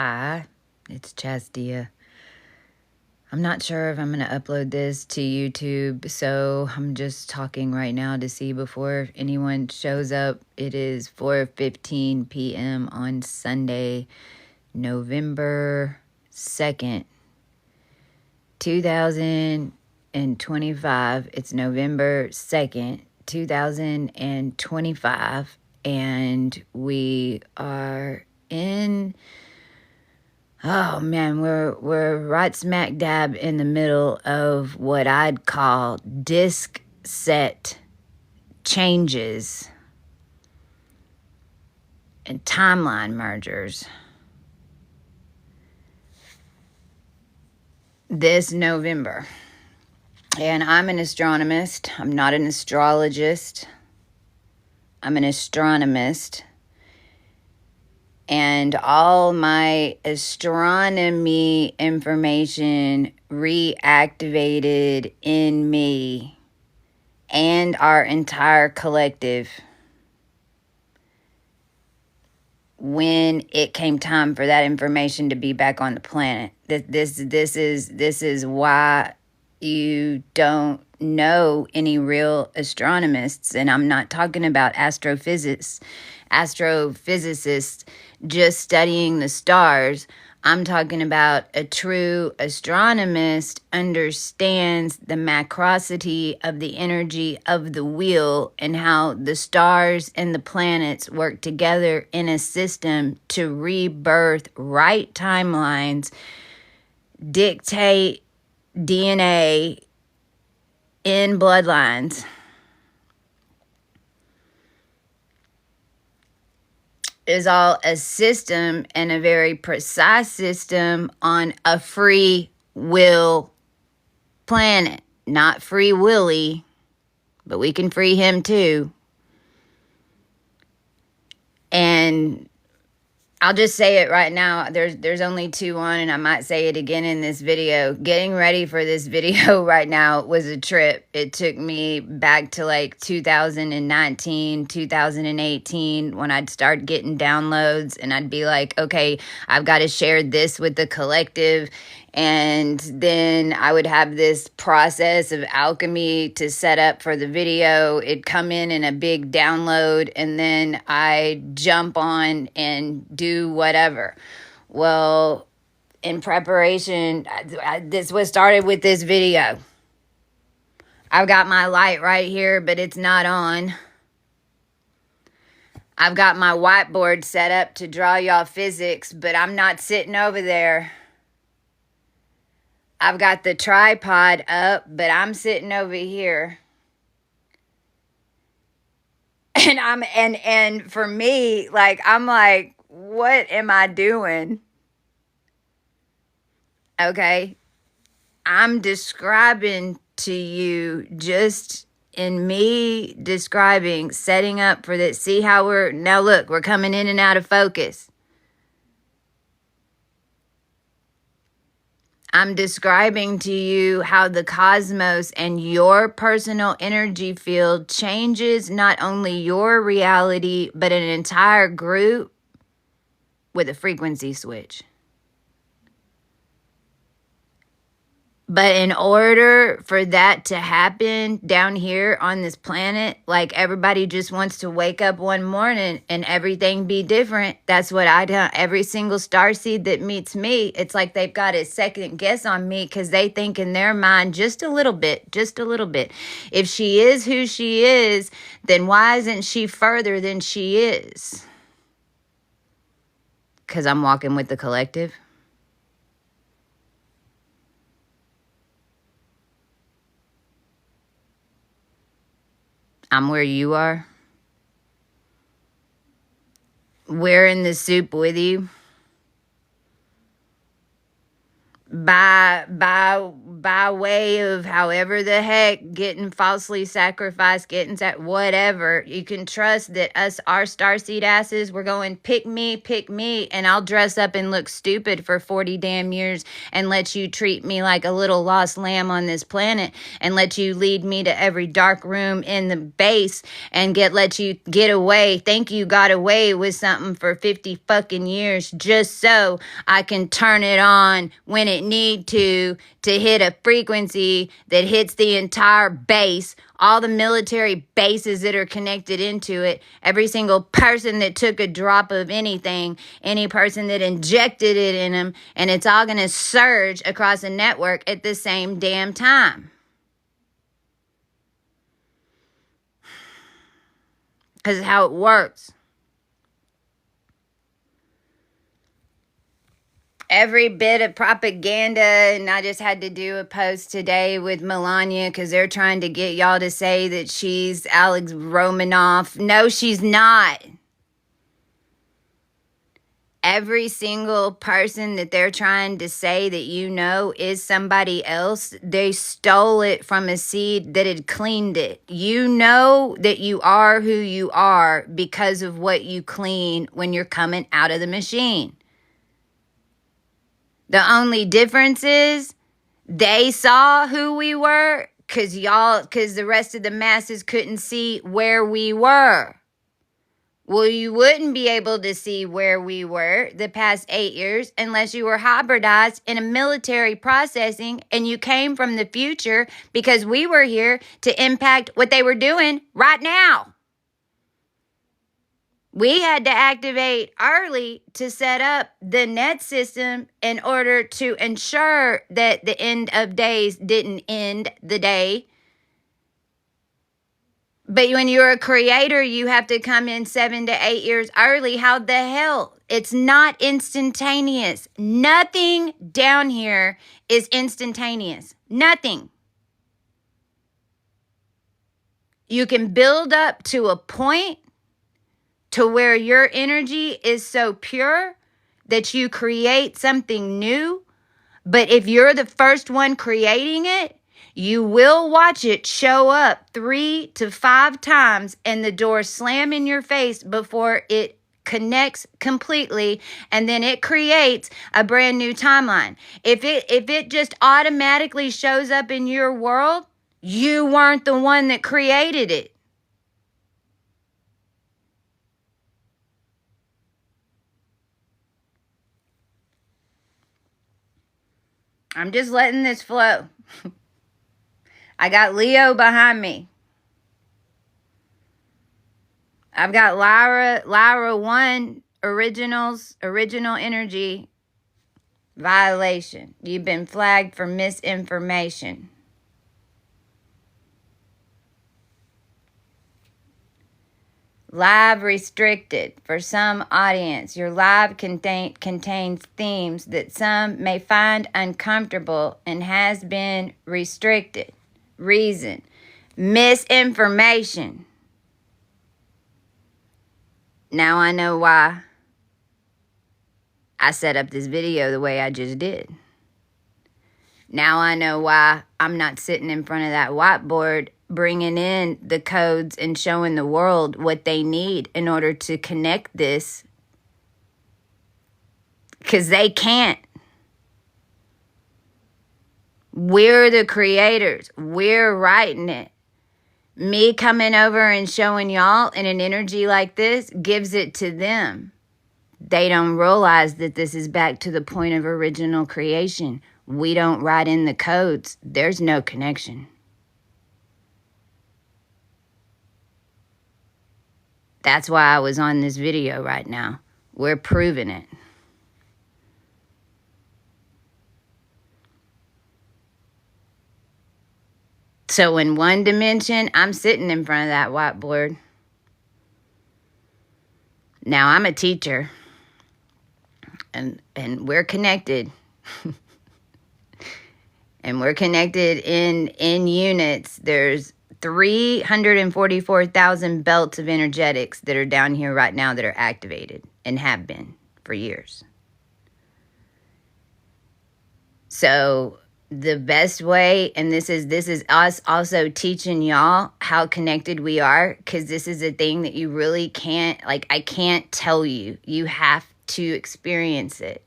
Hi, it's Chastia. I'm not sure if I'm going to upload this to YouTube, so I'm just talking right now to see before anyone shows up. It is 4:15 p.m. on Sunday, November 2nd, 2025. It's November 2nd, 2025, and we are in... Oh man, we're right smack dab in the middle of what I'd call disc set changes and timeline mergers. This November. And I'm an astronomist. I'm not an astrologist. I'm an astronomist. And all my astronomy information reactivated in me and our entire collective when it came time for that information to be back on the planet. This is why you don't know any real astronomists, and I'm not talking about astrophysicists just studying the stars. I'm talking about a true astronomist understands the macrosity of the energy of the wheel and how the stars and the planets work together in a system to rebirth right timelines, dictate DNA in bloodlines. Is all a system, and a very precise system on a free will planet. Not free willy, but we can free him too. And I'll just say it right now. There's only two on, and I might say it again in this video. Getting ready for this video right now was a trip. It took me back to like 2019, 2018 when I'd start getting downloads, and I'd be like, okay, I've got to share this with the collective. And then I would have this process of alchemy to set up for the video. It'd come in a big download, and then I jump on and do whatever. Well, in preparation, this was started with this video. I've got my light right here, but it's not on. I've got my whiteboard set up to draw y'all physics, but I'm not sitting over there. I've got the tripod up, but I'm sitting over here. And for me, like, I'm like, what am I doing? Okay. I'm describing to you, just in me describing, setting up for this. See how now look, we're coming in and out of focus. I'm describing to you how the cosmos and your personal energy field changes not only your reality, but an entire group with a frequency switch. But in order for that to happen down here on this planet, like everybody just wants to wake up one morning and everything be different. That's what I do. Every single starseed that meets me, it's like they've got a second guess on me because they think in their mind just a little bit. If she is who she is, then why isn't she further than she is? Because I'm walking with the collective. I'm where you are. We're in the soup with you. by way of however the heck, getting falsely sacrificed, whatever. You can trust that our starseed asses, we're going pick me, and I'll dress up and look stupid for 40 damn years and let you treat me like a little lost lamb on this planet and let you lead me to every dark room in the base and let you get away. Think you got away with something for 50 fucking years just so I can turn it on when it need to hit a frequency that hits the entire base, all the military bases that are connected into it, every single person that took a drop of anything, any person that injected it in them, and it's all going to surge across a network at the same damn time. Because how it works. Every bit of propaganda, and I just had to do a post today with Melania because they're trying to get y'all to say that she's Alex Romanoff. No, she's not. Every single person that they're trying to say that is somebody else, they stole it from a seed that had cleaned it. You know that you are who you are because of what you clean when you're coming out of the machine. The only difference is they saw who we were because the rest of the masses couldn't see where we were. Well, you wouldn't be able to see where we were the past 8 years unless you were hybridized in a military processing and you came from the future because we were here to impact what they were doing right now. We had to activate early to set up the net system in order to ensure that the end of days didn't end the day. But when you're a creator, you have to come in 7 to 8 years early. How the hell? It's not instantaneous. Nothing down here is instantaneous. Nothing. You can build up to a point to where your energy is so pure that you create something new. But if you're the first one creating it, you will watch it show up 3 to 5 times and the door slam in your face before it connects completely, and then it creates a brand new timeline. If it just automatically shows up in your world, you weren't the one that created it. I'm just letting this flow. I got Leo behind me. I've got Lyra 1, original energy violation. You've been flagged for misinformation. Live restricted for some audience. Your live contains themes that some may find uncomfortable and has been restricted. Reason: misinformation. Now I know why I set up this video the way I just did. Now I know why I'm not sitting in front of that whiteboard bringing in the codes and showing the world what they need in order to connect this. Because they can't. We're the creators. We're writing it. Me coming over and showing y'all in an energy like this gives it to them. They don't realize that this is back to the point of original creation. We don't write in the codes. There's no connection. That's why I was on this video right now. We're proving it. So in one dimension, I'm sitting in front of that whiteboard. Now I'm a teacher. And we're connected. And we're connected in units. There's 344,000 belts of energetics that are down here right now that are activated and have been for years. So the best way, and this is us also teaching y'all how connected we are, because this is a thing that you really can't, like, I can't tell you. You have to experience it.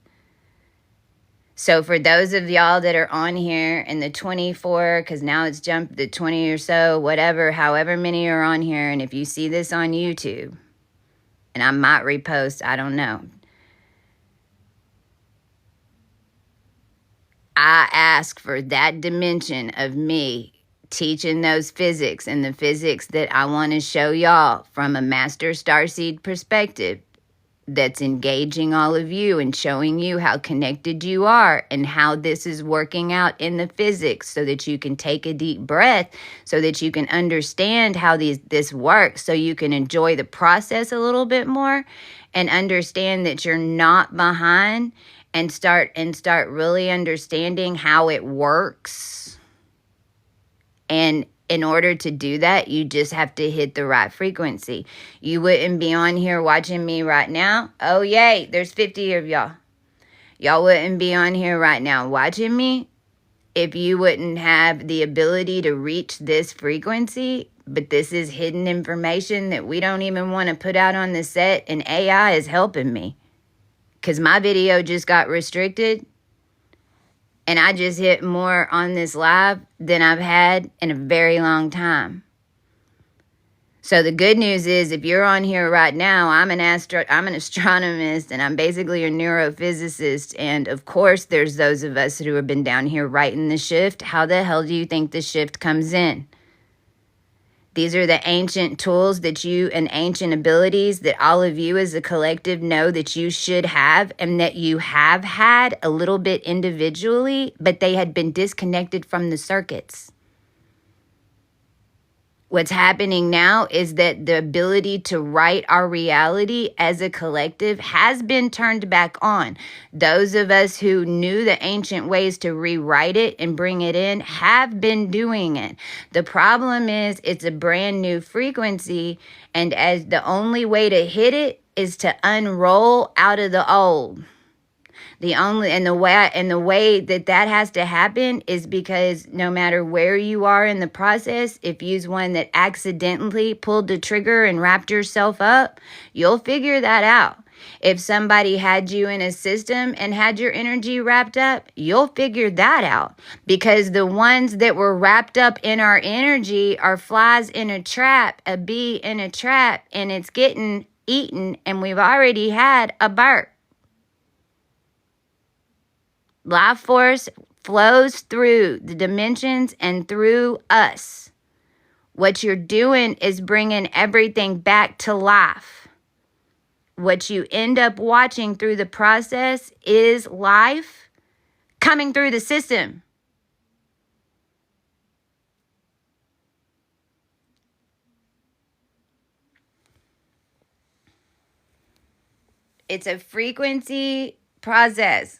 So for those of y'all that are on here in the 24, because now it's jumped to 20 or so, whatever, however many are on here, and if you see this on YouTube, and I might repost, I don't know. I ask for that dimension of me teaching those physics, and the physics that I want to show y'all from a master starseed perspective, that's engaging all of you and showing you how connected you are and how this is working out in the physics, so that you can take a deep breath, so that you can understand how this works, so you can enjoy the process a little bit more and understand that you're not behind, and start really understanding how it works. And in order to do that, you just have to hit the right frequency. You wouldn't be on here watching me right now. Oh, yay, there's 50 of y'all. Y'all wouldn't be on here right now watching me if you wouldn't have the ability to reach this frequency. But this is hidden information that we don't even want to put out on the set, and AI is helping me. Because my video just got restricted, and I just hit more on this live than I've had in a very long time. So the good news is, if you're on here right now, I'm an astronomist, and I'm basically a neurophysicist. And of course, there's those of us who have been down here writing the shift. How the hell do you think the shift comes in? These are the ancient tools that you, and ancient abilities that all of you as a collective know that you should have, and that you have had a little bit individually, but they had been disconnected from the circuits. What's happening now is that the ability to write our reality as a collective has been turned back on. Those of us who knew the ancient ways to rewrite it and bring it in have been doing it. The problem is, it's a brand new frequency, and as the only way to hit it is to unroll out of the old. The way that has to happen is because no matter where you are in the process, if you's one that accidentally pulled the trigger and wrapped yourself up, you'll figure that out. If somebody had you in a system and had your energy wrapped up, you'll figure that out. Because the ones that were wrapped up in our energy are flies in a trap, a bee in a trap, and it's getting eaten, and we've already had a birth. Life force flows through the dimensions and through us. What you're doing is bringing everything back to life. What you end up watching through the process is life coming through the system. It's a frequency process.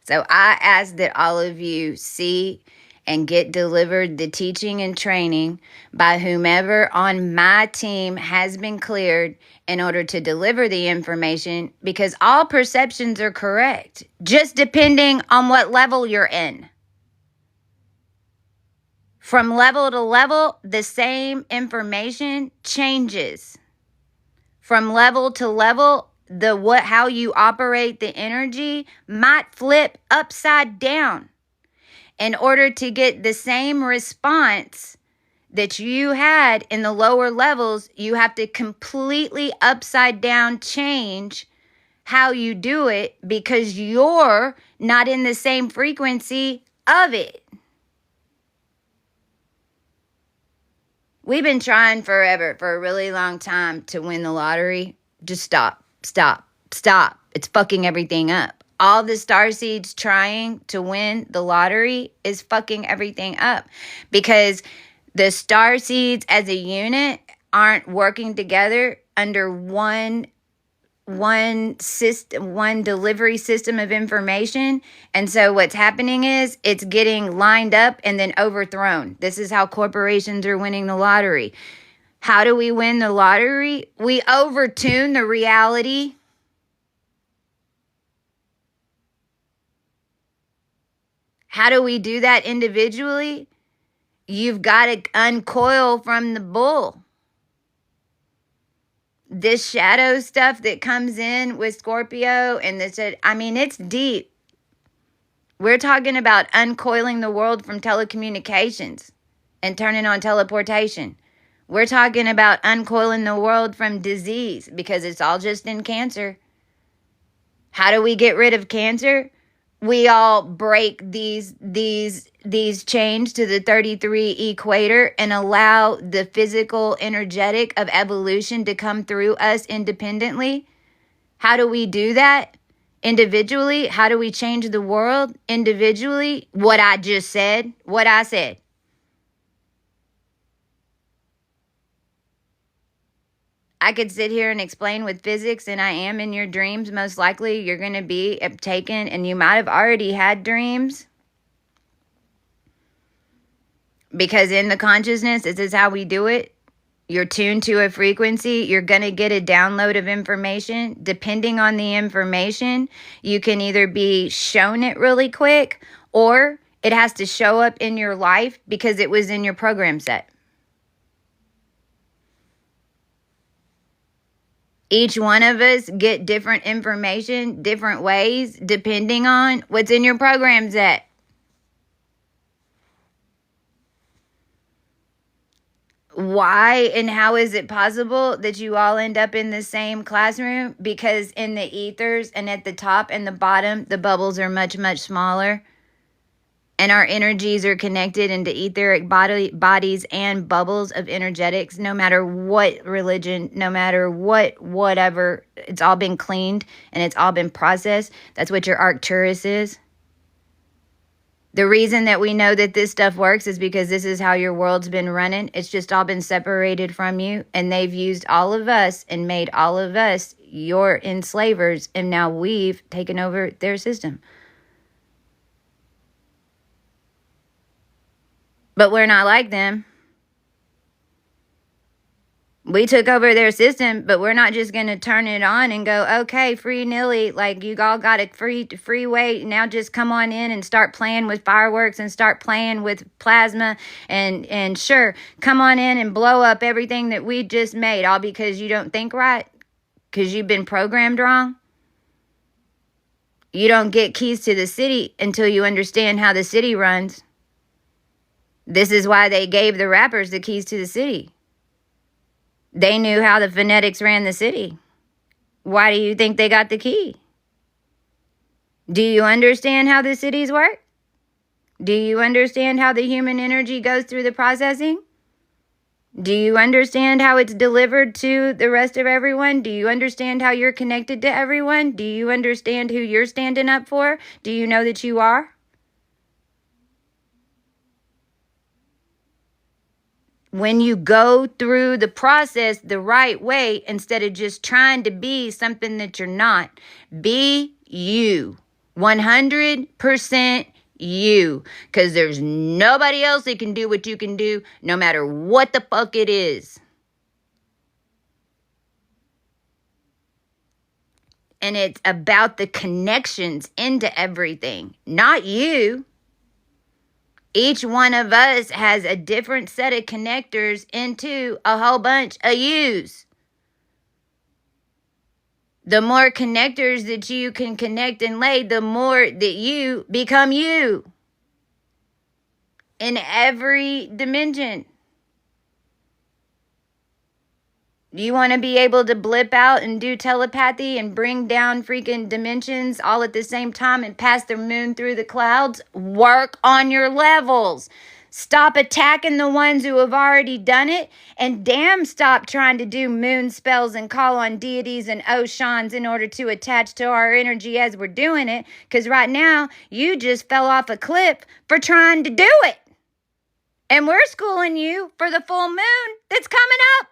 So I ask that all of you see and get delivered the teaching and training by whomever on my team has been cleared in order to deliver the information, because all perceptions are correct, just depending on what level you're in. From level to level, the same information changes. From level to level, how you operate the energy might flip upside down. In order to get the same response that you had in the lower levels, you have to completely upside down change how you do it, because you're not in the same frequency of it. We've been trying forever, for a really long time, to win the lottery. Just stop. It's fucking everything up. All the starseeds trying to win the lottery is fucking everything up, because the starseeds as a unit aren't working together under one system, one delivery system of information. And so what's happening is it's getting lined up and then overthrown. This is how corporations are winning the lottery. How do we win the lottery? We overtune the reality. How do we do that individually? You've got to uncoil from the bull. This shadow stuff that comes in with Scorpio and this, I mean, it's deep. We're talking about uncoiling the world from telecommunications and turning on teleportation. We're talking about uncoiling the world from disease because it's all just in Cancer. How do we get rid of cancer? We all break these chains to the 33 equator and allow the physical energetic of evolution to come through us independently. How do we do that? Individually. How do we change the world? Individually. What I just said. What I said. I could sit here and explain with physics, and I am in your dreams. Most likely you're going to be taken, and you might have already had dreams. Because in the consciousness, this is how we do it. You're tuned to a frequency. You're going to get a download of information. Depending on the information, you can either be shown it really quick, or it has to show up in your life because it was in your program set. Each one of us get different information, different ways, depending on what's in your program set. Why and how is it possible that you all end up in the same classroom? Because in the ethers and at the top and the bottom, the bubbles are much, much smaller. And our energies are connected into etheric bodies and bubbles of energetics. No matter what religion, no matter whatever, it's all been cleaned and it's all been processed. That's what your Arcturus is. The reason that we know that this stuff works is because this is how your world's been running. It's just all been separated from you. And they've used all of us and made all of us your enslavers. And now we've taken over their system. But we're not like them. We took over their system, but we're not just going to turn it on and go, okay, free nilly, like you all got a free way. Now just come on in and start playing with fireworks and start playing with plasma and sure, come on in and blow up everything that we just made, all because you don't think right, because you've been programmed wrong. You don't get keys to the city until you understand how the city runs. This is why they gave the rappers the keys to the city. They knew how the phonetics ran the city. Why do you think they got the key? Do you understand how the cities work? Do you understand how the human energy goes through the processing? Do you understand how it's delivered to the rest of everyone? Do you understand how you're connected to everyone? Do you understand who you're standing up for? Do you know that you are? When you go through the process the right way, instead of just trying to be something that you're not, be you. 100% you. Because there's nobody else that can do what you can do, no matter what the fuck it is. And it's about the connections into everything, not you. Each one of us has a different set of connectors into a whole bunch of yous. The more connectors that you can connect and lay, the more that you become you. In every dimension. You want to be able to blip out and do telepathy and bring down freaking dimensions all at the same time and pass the moon through the clouds? Work on your levels. Stop attacking the ones who have already done it, and damn stop trying to do moon spells and call on deities and oshans in order to attach to our energy as we're doing it, because right now you just fell off a cliff for trying to do it. And we're schooling you for the full moon that's coming up.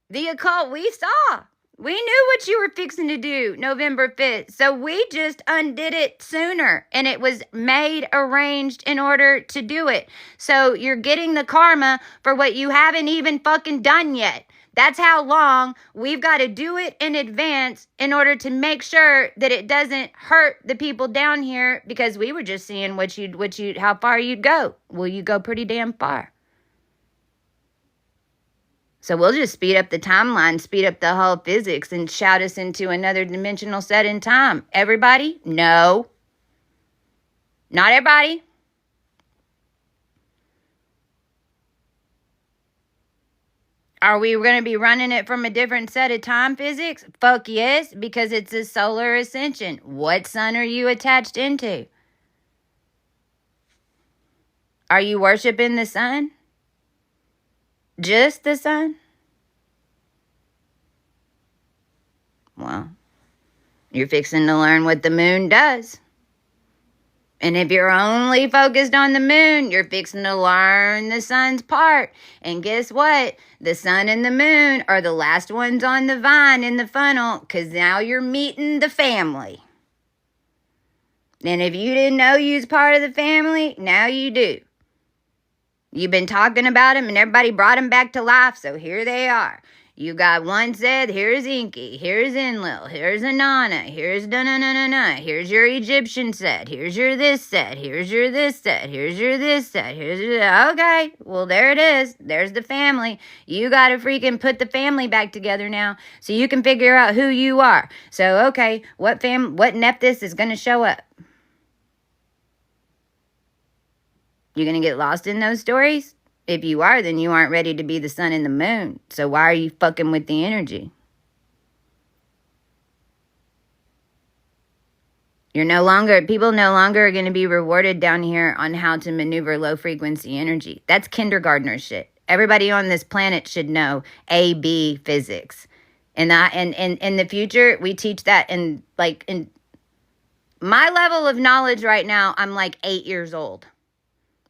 The occult, we saw. We knew what you were fixing to do November 5th. So we just undid it sooner. And it was made, arranged in order to do it. So you're getting the karma for what you haven't even fucking done yet. That's how long we've got to do it in advance in order to make sure that it doesn't hurt the people down here, because we were just seeing how far you'd go. Well, you go pretty damn far. So we'll just speed up the timeline, speed up the whole physics, and shout us into another dimensional set in time. Everybody? No. Not everybody. Are we going to be running it from a different set of time physics? Fuck yes, because it's a solar ascension. What sun are you attached into? Are you worshiping the sun? Just the sun? Well, you're fixing to learn what the moon does. And if you're only focused on the moon, you're fixing to learn the sun's part. And guess what? The sun and the moon are the last ones on the vine in the funnel, because now you're meeting the family. And if you didn't know you was part of the family, now you do. You've been talking about them, and everybody brought them back to life, so here they are. You got one set, here's Inky, here's Enlil, here's Inanna, here's da-na-na-na-na, here's your Egyptian set, here's your this set, here's your this set, here's your this set, here's your... Okay, well, there it is. There's the family. You got to freaking put the family back together now so you can figure out who you are. So, okay, what Nephthys is going to show up? You going to get lost in those stories? If you are, then you aren't ready to be the sun and the moon. So why are you fucking with the energy? People no longer are going to be rewarded down here on how to maneuver low frequency energy. That's kindergartner shit. Everybody on this planet should know AB physics. And in the future, we teach that in my level of knowledge right now, I'm like 8 years old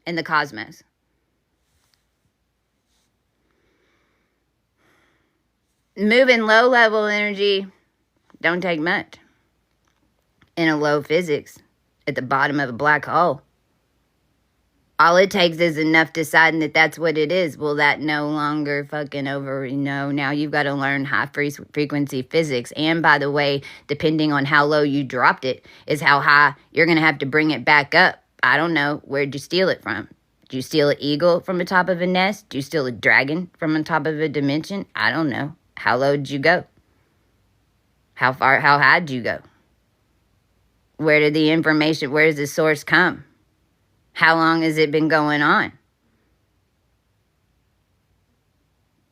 in the cosmos. Moving low level energy don't take much. In a low physics, at the bottom of a black hole. All it takes is enough deciding that that's what it is. Well, that no longer fucking over, now you've got to learn high frequency physics. And by the way, depending on how low you dropped it, is how high you're going to have to bring it back up. I don't know. Where'd you steal it from? Did you steal an eagle from the top of a nest? Did you steal a dragon from the top of a dimension? I don't know. How low did you go? How high did you go? Where does the source come? How long has it been going on?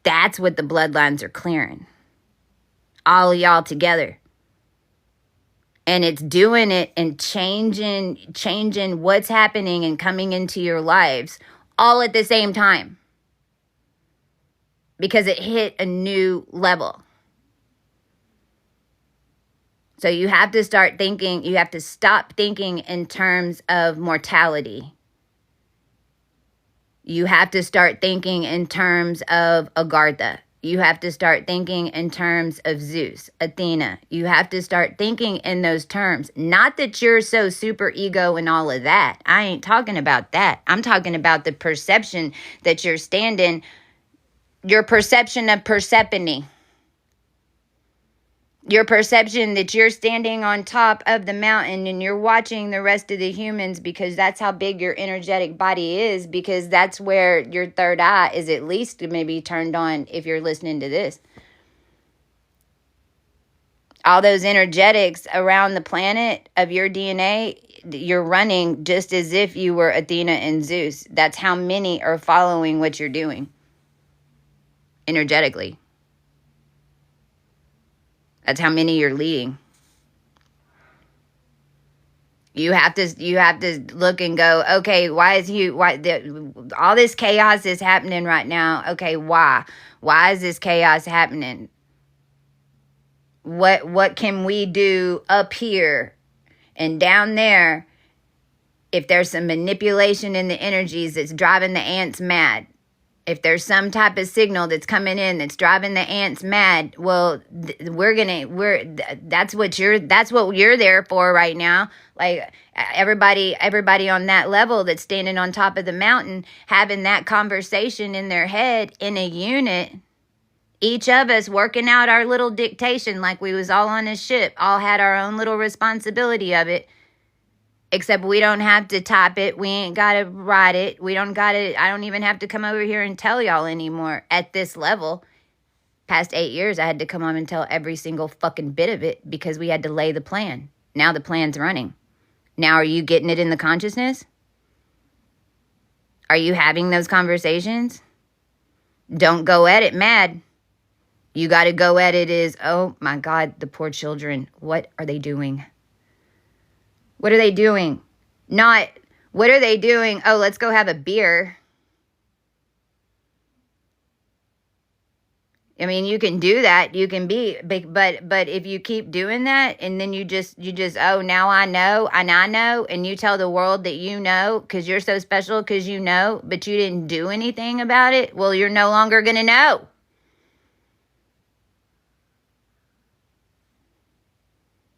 That's what the bloodlines are clearing. All of y'all together. And it's doing it and changing what's happening and coming into your lives all at the same time. Because it hit a new level. So you have to stop thinking in terms of mortality. You have to start thinking in terms of Agartha. You have to start thinking in terms of Zeus, Athena. You have to start thinking in those terms. Not that you're so super ego and all of that. I ain't talking about that. I'm talking about the perception that you're standing, your perception of Persephone. Your perception that you're standing on top of the mountain and you're watching the rest of the humans, because that's how big your energetic body is, because that's where your third eye is at least maybe turned on if you're listening to this. All those energetics around the planet of your DNA, you're running just as if you were Athena and Zeus. That's how many are following what you're doing energetically. That's how many you're leading. You have to look and go, okay, all this chaos is happening right now. Okay, why? Why is this chaos happening? What can we do up here and down there if there's some manipulation in the energies that's driving the ants mad? If there's some type of signal that's coming in that's driving the ants mad, well, that's what you're there for right now. Like everybody on that level that's standing on top of the mountain, having that conversation in their head in a unit Each of us working out our little dictation like we was all on a ship, all had our own little responsibility of it. Except we don't have to type it. We ain't got to write it. We don't got to, I don't even have to come over here and tell y'all anymore at this level. Past 8 years, I had to come on and tell every single fucking bit of it because we had to lay the plan. Now the plan's running. Now are you getting it in the consciousness? Are you having those conversations? Don't go at it mad. You got to go at it as, oh my God, the poor children. What are they doing? What are they doing? Not, what are they doing? Oh, let's go have a beer. I mean, you can do that. You can be, but if you keep doing that and then you just, oh, now I know, and you tell the world that you know because you're so special because you know, but you didn't do anything about it, well, you're no longer going to know.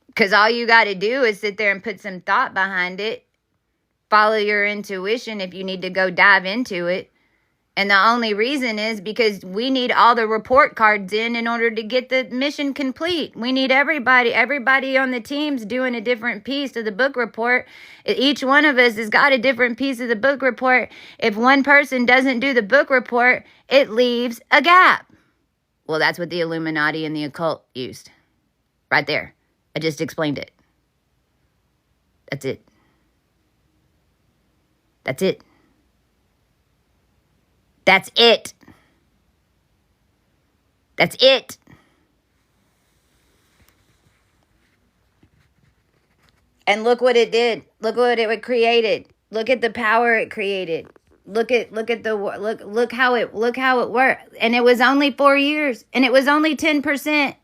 Because all you got to do is sit there and put some thought behind it. Follow your intuition if you need to go dive into it. And the only reason is because we need all the report cards in order to get the mission complete. We need everybody on the teams doing a different piece of the book report. Each one of us has got a different piece of the book report. If one person doesn't do the book report, it leaves a gap. Well, that's what the Illuminati and the occult used. Right there. I just explained it. That's it. That's it. That's it. That's it. And look what it did. Look what it created. Look at the power it created. Look how it worked. And it was only 4 years. And it was only 10%.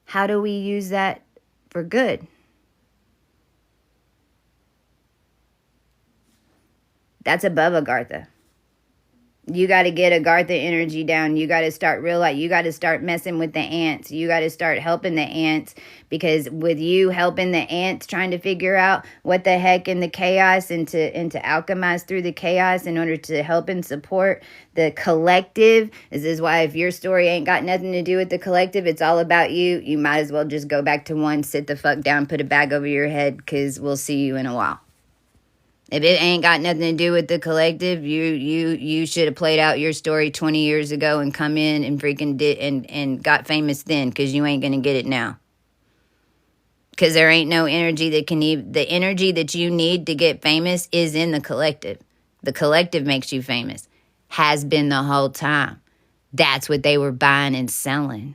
How do we use that for good? That's above Agartha. You got to get Agartha energy down. You got to start you got to start messing with the ants. You got to start helping the ants, because with you helping the ants, trying to figure out what the heck in the chaos and to alchemize through the chaos in order to help and support the collective. This is why if your story ain't got nothing to do with the collective, it's all about you. You might as well just go back to one, sit the fuck down, put a bag over your head, because we'll see you in a while. If it ain't got nothing to do with the collective, you should have played out your story 20 years ago and come in and freaking did and got famous then, because you ain't going to get it now. Because there ain't no energy that can even, the energy that you need to get famous is in the collective. The collective makes you famous. Has been the whole time. That's what they were buying and selling.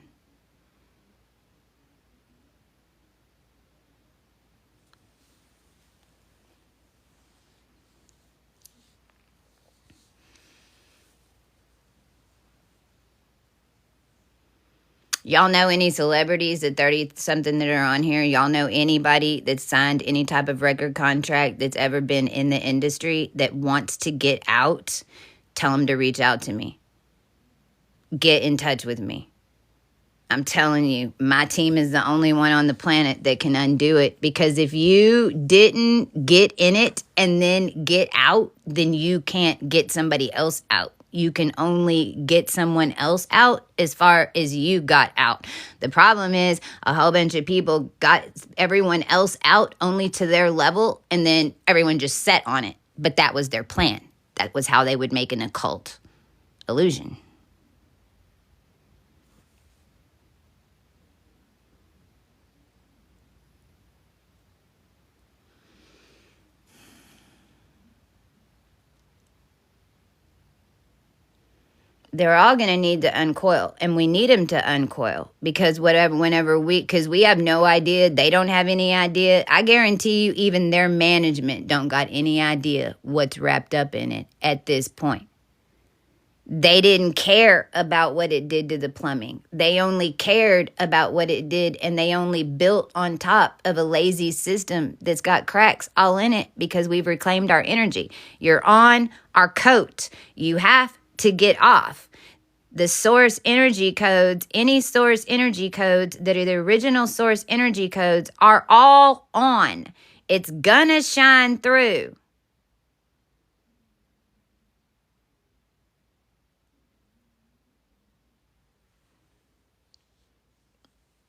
Y'all know any celebrities at 30-something that are on here? Y'all know anybody that's signed any type of record contract that's ever been in the industry that wants to get out? Tell them to reach out to me. Get in touch with me. I'm telling you, my team is the only one on the planet that can undo it. Because if you didn't get in it and then get out, then you can't get somebody else out. You can only get someone else out as far as you got out. The problem is a whole bunch of people got everyone else out only to their level, and then everyone just set on it. But that was their plan. That was how they would make an occult illusion. They're all going to need to uncoil, and we need them to uncoil, because because we have no idea, they don't have any idea. I guarantee you even their management don't got any idea what's wrapped up in it at this point. They didn't care about what it did to the plumbing. They only cared about what it did, and they only built on top of a lazy system that's got cracks all in it because we've reclaimed our energy. You're on our coat. You have to get off. The source energy codes, any source energy codes that are the original source energy codes, are all on. It's gonna shine through.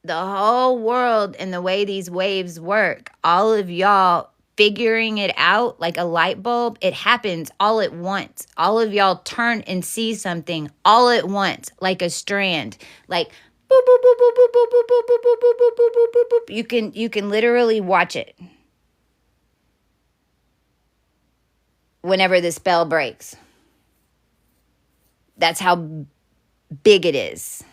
the whole world and the way these waves work, all of y'all figuring it out like a light bulb, it happens all at once. All of y'all turn and see something all at once, like a strand, like boop, boop, boop, boop, boop, boop, boop, boop, boop, boop, boop, boop, boop, boop, boop. You can literally watch it whenever the spell breaks. That's how big it is.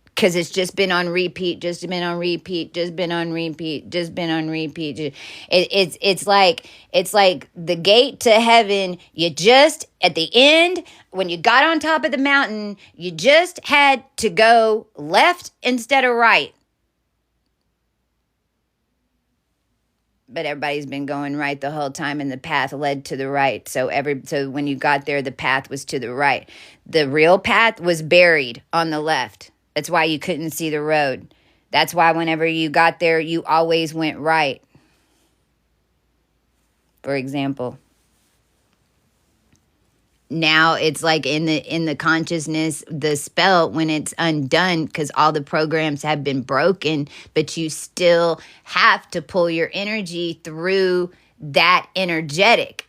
Because it's just been on repeat, just been on repeat, just been on repeat, just been on repeat. It's like the gate to heaven. You just, at the end, when you got on top of the mountain, you just had to go left instead of right. But everybody's been going right the whole time, and the path led to the right. So when you got there, the path was to the right. The real path was buried on the left. That's why you couldn't see the road. That's why whenever you got there, you always went right. For example. Now it's like in the consciousness, the spell, when it's undone, because all the programs have been broken, but you still have to pull your energy through that energetic.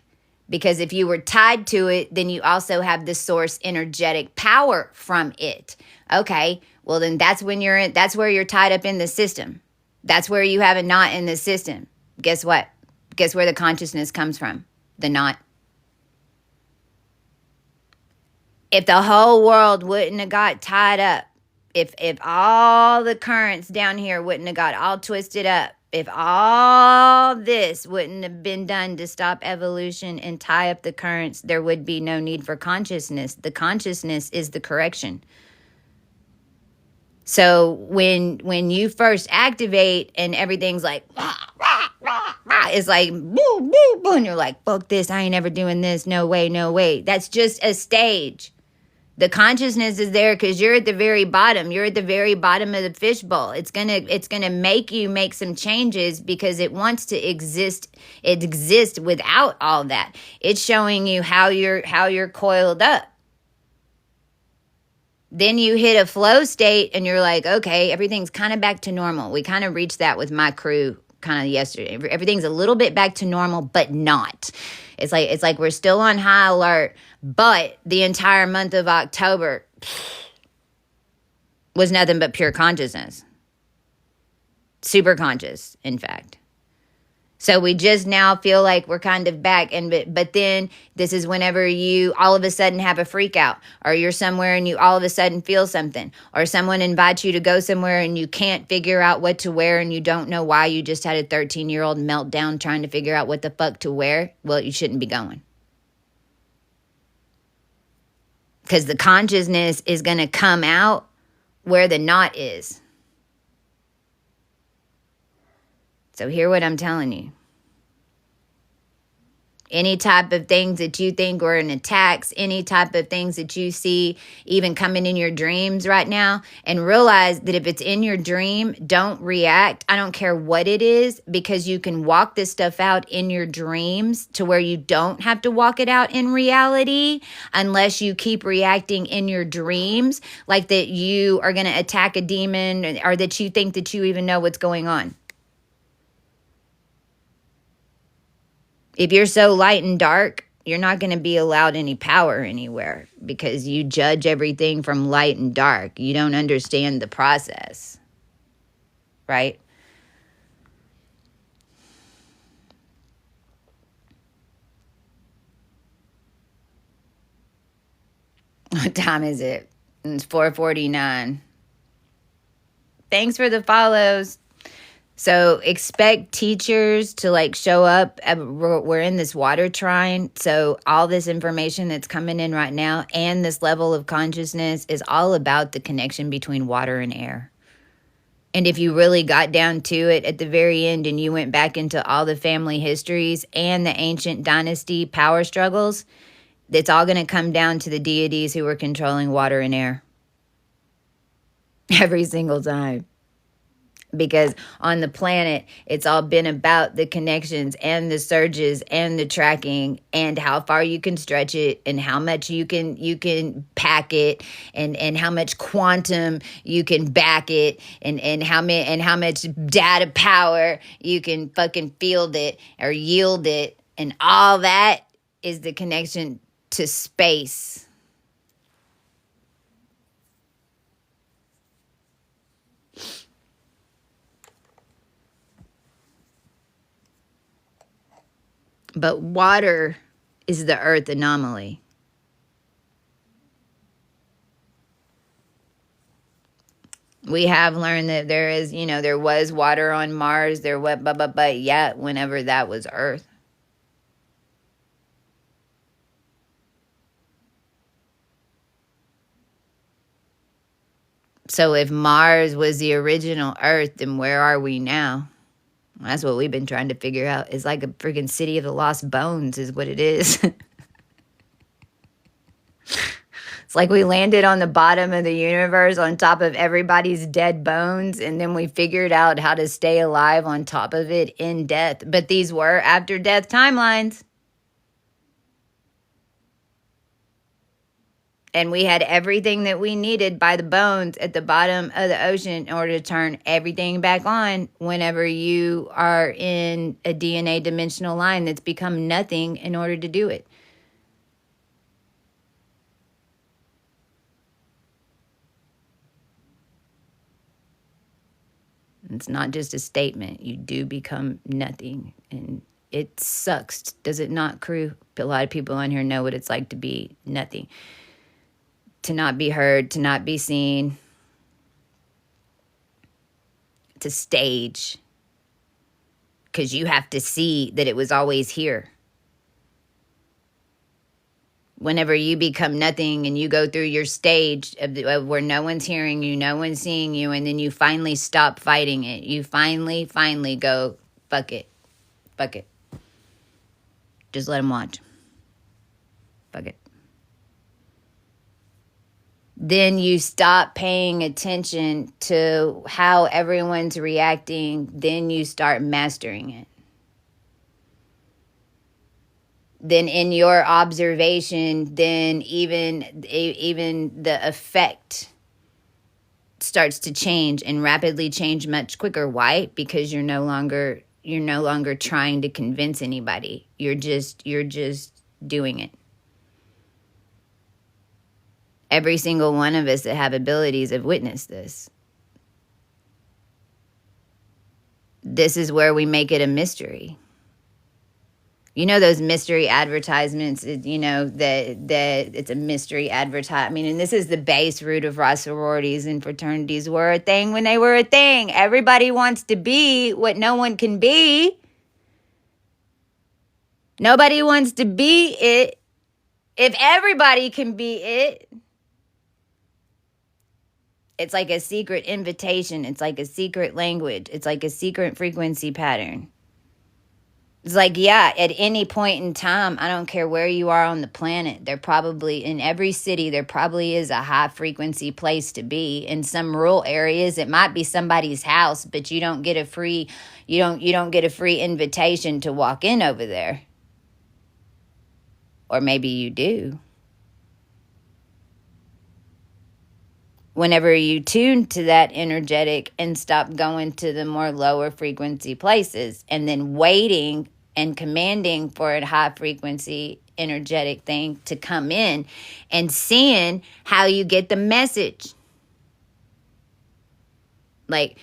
Because if you were tied to it, then you also have the source energetic power from it. Okay, well then that's where you're tied up in the system. That's where you have a knot in the system. Guess what? Guess where the consciousness comes from? The knot. If the whole world wouldn't have got tied up, if all the currents down here wouldn't have got all twisted up, if all this wouldn't have been done to stop evolution and tie up the currents, there would be no need for consciousness. The consciousness is the correction. So when you first activate and everything's like, rah, rah, rah, rah, it's like, boo, boo, boo, and you're like, fuck this, I ain't ever doing this, no way, no way. That's just a stage. The consciousness is there because you're at the very bottom. You're at the very bottom of the fishbowl. It's gonna make you make some changes because it wants to exist. It exists without all that. It's showing you how you're coiled up. Then you hit a flow state and you're like, okay, everything's kind of back to normal. We kind of reached that with my crew kind of yesterday. Everything's a little bit back to normal, but not. It's like we're still on high alert, but the entire month of October was nothing but pure consciousness. Super conscious, in fact. So we just now feel like we're kind of back, but then this is whenever you all of a sudden have a freak out, or you're somewhere and you all of a sudden feel something, or someone invites you to go somewhere and you can't figure out what to wear and you don't know why. You just had a 13-year-old meltdown trying to figure out what the fuck to wear. Well, you shouldn't be going. Because the consciousness is going to come out where the knot is. So hear what I'm telling you. Any type of things that you think were an attacks, any type of things that you see even coming in your dreams right now, and realize that if it's in your dream, don't react. I don't care what it is, because you can walk this stuff out in your dreams to where you don't have to walk it out in reality unless you keep reacting in your dreams like that you are going to attack a demon or that you think that you even know what's going on. If you're so light and dark, you're not going to be allowed any power anywhere because you judge everything from light and dark. You don't understand the process, right? What time is it? It's 4:49. Thanks for the follows. So expect teachers to show up. We're in this water trine. So all this information that's coming in right now and this level of consciousness is all about the connection between water and air. And if you really got down to it at the very end and you went back into all the family histories and the ancient dynasty power struggles, it's all going to come down to the deities who were controlling water and air. Every single time. because on the planet it's all been about the connections and the surges and the tracking and how far you can stretch it and how much you can pack it and how much quantum you can back it and how much data power you can fucking field it or yield it, and all that is the connection to space. But water is the Earth anomaly. We have learned that there is, there was water on Mars, but yet whenever that was Earth. So if Mars was the original Earth, then where are we now? That's what we've been trying to figure out. It's like a freaking city of the lost bones is what it is. It's like we landed on the bottom of the universe on top of everybody's dead bones, and then we figured out how to stay alive on top of it in death. But these were after death timelines. And we had everything that we needed by the bones at the bottom of the ocean in order to turn everything back on whenever you are in a DNA dimensional line that's become nothing in order to do it. It's not just a statement. You do become nothing. And it sucks. Does it not, crew? A lot of people on here know what it's like to be nothing. To not be heard, to not be seen, to stage. Because you have to see that it was always here. Whenever you become nothing and you go through your stage of where no one's hearing you, no one's seeing you, and then you finally stop fighting it. You finally go, fuck it. Fuck it. Just let them watch. Fuck it. Then you stop paying attention to how everyone's reacting. Then you start mastering it. Then in your observation, then even the effect starts to change and rapidly change much quicker. Why? Because you're no longer trying to convince anybody. You're just doing it. Every single one of us that have abilities have witnessed this. This is where we make it a mystery. You know those mystery advertisements, that it's a mystery advertisement. I mean, and this is the base root of why sororities and fraternities were a thing when they were a thing. Everybody wants to be what no one can be. Nobody wants to be it if everybody can be it. It's like a secret invitation. It's like a secret language. It's like a secret frequency pattern. It's like, yeah, at any point in time, I don't care where you are on the planet, there probably, in every city, there probably is a high frequency place to be. In some rural areas, it might be somebody's house, but you don't get a free invitation to walk in over there. Or maybe you do. Whenever you tune to that energetic and stop going to the more lower frequency places and then waiting and commanding for a high frequency energetic thing to come in and seeing how you get the message. Like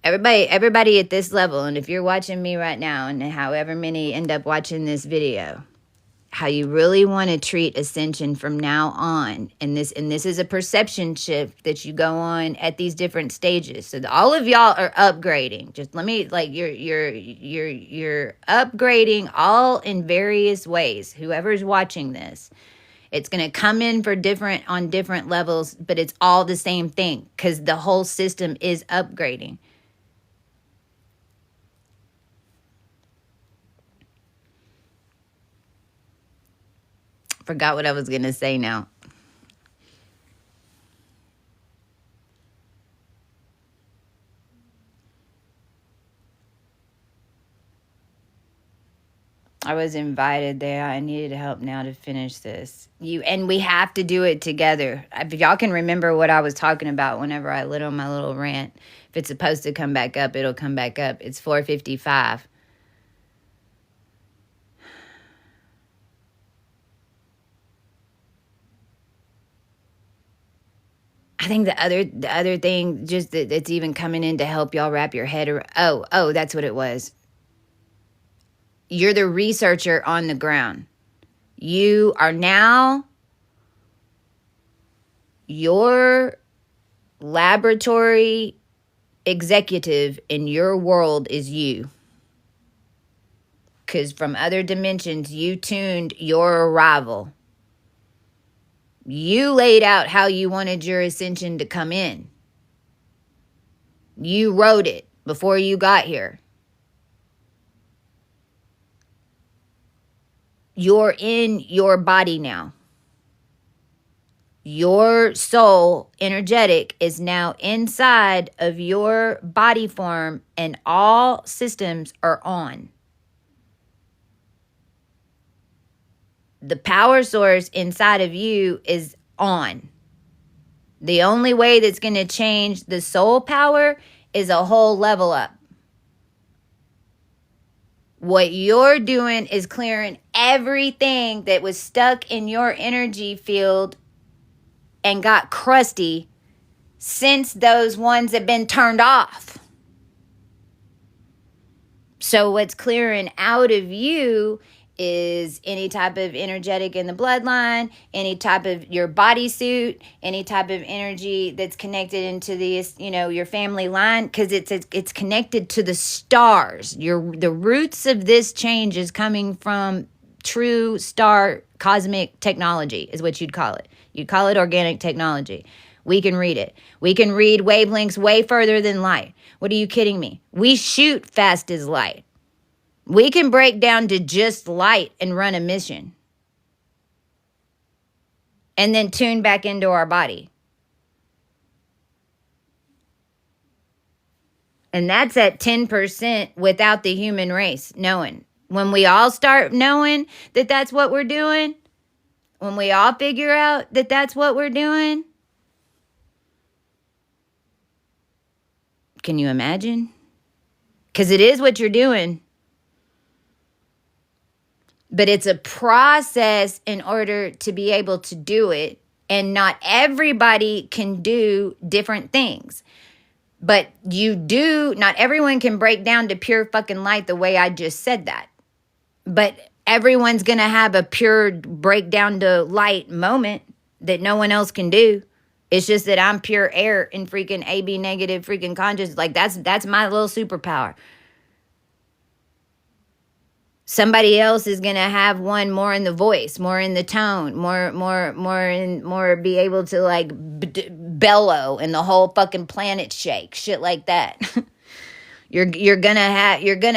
everybody at this level, and if you're watching me right now and however many end up watching this video, how you really want to treat ascension from now on, and this is a perception shift that you go on at these different stages. So all of y'all are upgrading. Just let me, like, you're upgrading all in various ways. Whoever's watching this, it's going to come in on different levels, but it's all the same thing because the whole system is upgrading. Forgot what I was going to say now. I was invited there. I needed help now to finish this. And we have to do it together. If y'all can remember what I was talking about whenever I lit on my little rant. If it's supposed to come back up, it'll come back up. It's 4:55. I think the other thing just that's even coming in to help y'all wrap your head around. Oh, that's what it was. You're the researcher on the ground. You are now your laboratory executive in your world is you. Because from other dimensions, you tuned your arrival. You laid out how you wanted your ascension to come in. You wrote it before you got here. You're in your body now. Your soul, energetic, is now inside of your body form, and all systems are on. The power source inside of you is on. The only way that's going to change the soul power is a whole level up. What you're doing is clearing everything that was stuck in your energy field and got crusty since those ones have been turned off. So what's clearing out of you is any type of energetic in the bloodline, any type of your bodysuit, any type of energy that's connected into this, your family line, because it's connected to the stars. The roots of this change is coming from true star cosmic technology, is what you'd call it. You'd call it organic technology. We can read it. We can read wavelengths way further than light. What are you kidding me? We shoot fast as light. We can break down to just light and run a mission. And then tune back into our body. And that's at 10% without the human race knowing. When we all start knowing that that's what we're doing, when we all figure out that that's what we're doing, can you imagine? Because it is what you're doing. But it's a process in order to be able to do it. And not everybody can do different things. But not everyone can break down to pure fucking light the way I just said that. But everyone's going to have a pure breakdown to light moment that no one else can do. It's just that I'm pure air and freaking AB negative freaking conscious. Like that's my little superpower. Somebody else is going to have one more in the voice, more in the tone, more be able to like bellow and the whole fucking planet shake, shit like that. You're going to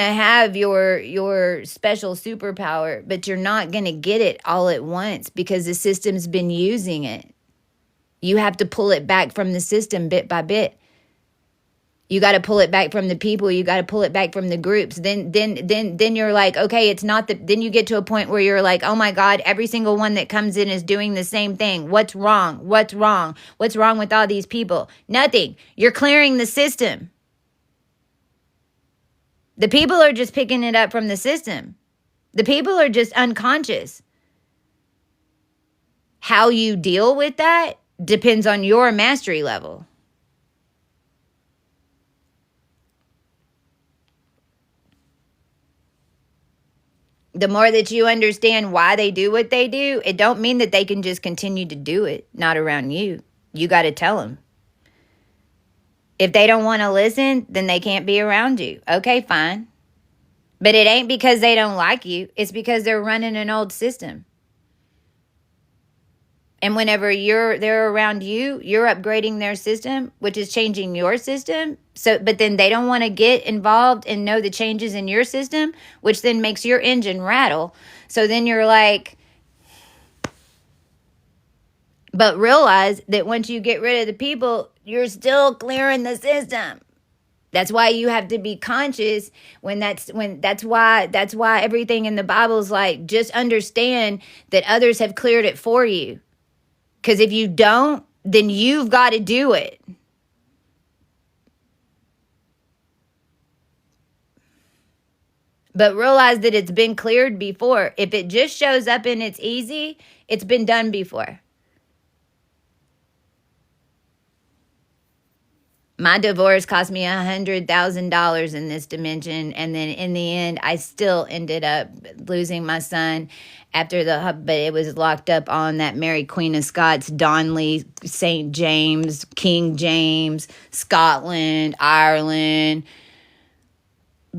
have your special superpower, but you're not going to get it all at once because the system's been using it. You have to pull it back from the system bit by bit. You got to pull it back from the people. You got to pull it back from the groups. Then you're like, okay, it's not then you get to a point where you're like, oh my God, every single one that comes in is doing the same thing. What's wrong? What's wrong? What's wrong with all these people? Nothing. You're clearing the system. The people are just picking it up from the system. The people are just unconscious. How you deal with that depends on your mastery level. The more that you understand why they do what they do, it don't mean that they can just continue to do it, not around you. You got to tell them. If they don't want to listen, then they can't be around you. Okay, fine. But it ain't because they don't like you. It's because they're running an old system. And whenever they're around you, you're upgrading their system, which is changing your system. But then they don't want to get involved and know the changes in your system, which then makes your engine rattle. So then you're like, but realize that once you get rid of the people, you're still clearing the system. That's why you have to be conscious that's why everything in the Bible is like, just understand that others have cleared it for you. Because if you don't, then you've got to do it. But realize that it's been cleared before. If it just shows up and it's easy, it's been done before. My divorce cost me $100,000 in this dimension, and then in the end, I still ended up losing my son after but it was locked up on that Mary Queen of Scots, Donley, St. James, King James, Scotland, Ireland.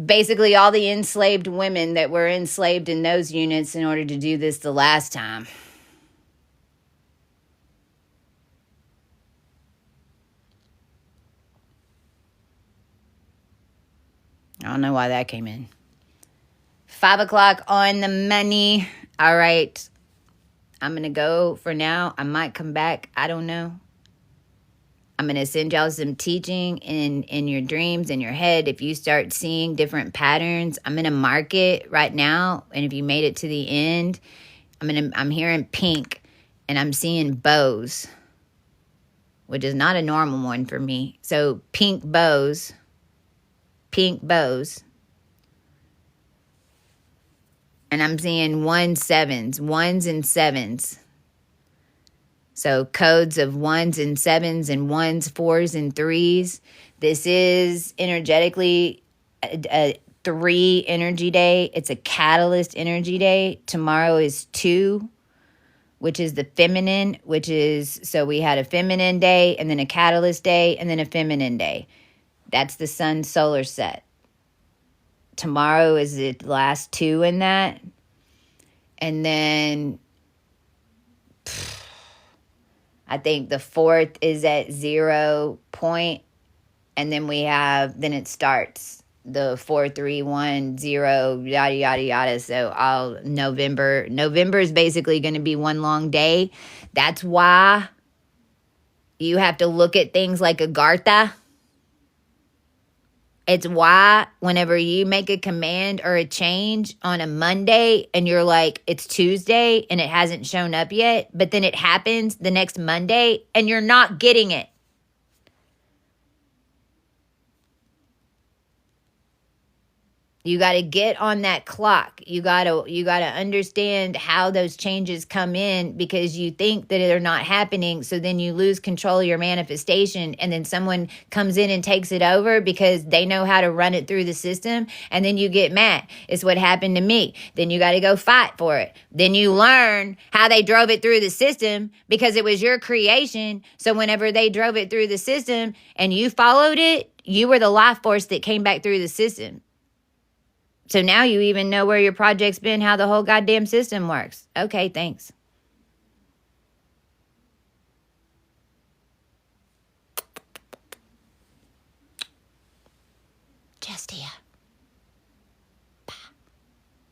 Basically, all the enslaved women that were enslaved in those units in order to do this the last time. I don't know why that came in. 5 o'clock on the money. All right. I'm going to go for now. I might come back. I don't know. I'm going to send y'all some teaching in your dreams, in your head. If you start seeing different patterns, I'm going to mark it right now. And if you made it to the end, I'm hearing pink and I'm seeing bows, which is not a normal one for me. So pink bows. And I'm seeing 1s and 7s. So codes of 1s and 7s and 1s, 4s and 3s. This is energetically a 3 energy day. It's a catalyst energy day. Tomorrow is 2, which is the feminine, so we had a feminine day and then a catalyst day and then a feminine day. That's the sun solar set. Tomorrow is the last 2 in that. And then I think the 4th is at 0 point. And then then it starts the 4, 3, 1, 0, yada, yada, yada. So November is basically going to be one long day. That's why you have to look at things like Agartha. It's why whenever you make a command or a change on a Monday and you're like, it's Tuesday and it hasn't shown up yet, but then it happens the next Monday and you're not getting it. You got to get on that clock. You got to understand how those changes come in, because you think that they're not happening. So then you lose control of your manifestation, and then someone comes in and takes it over because they know how to run it through the system. And then you get mad. It's what happened to me. Then you got to go fight for it. Then you learn how they drove it through the system because it was your creation. So whenever they drove it through the system and you followed it, you were the life force that came back through the system. So now you even know where your project's been, how the whole goddamn system works. Okay, thanks. Just here.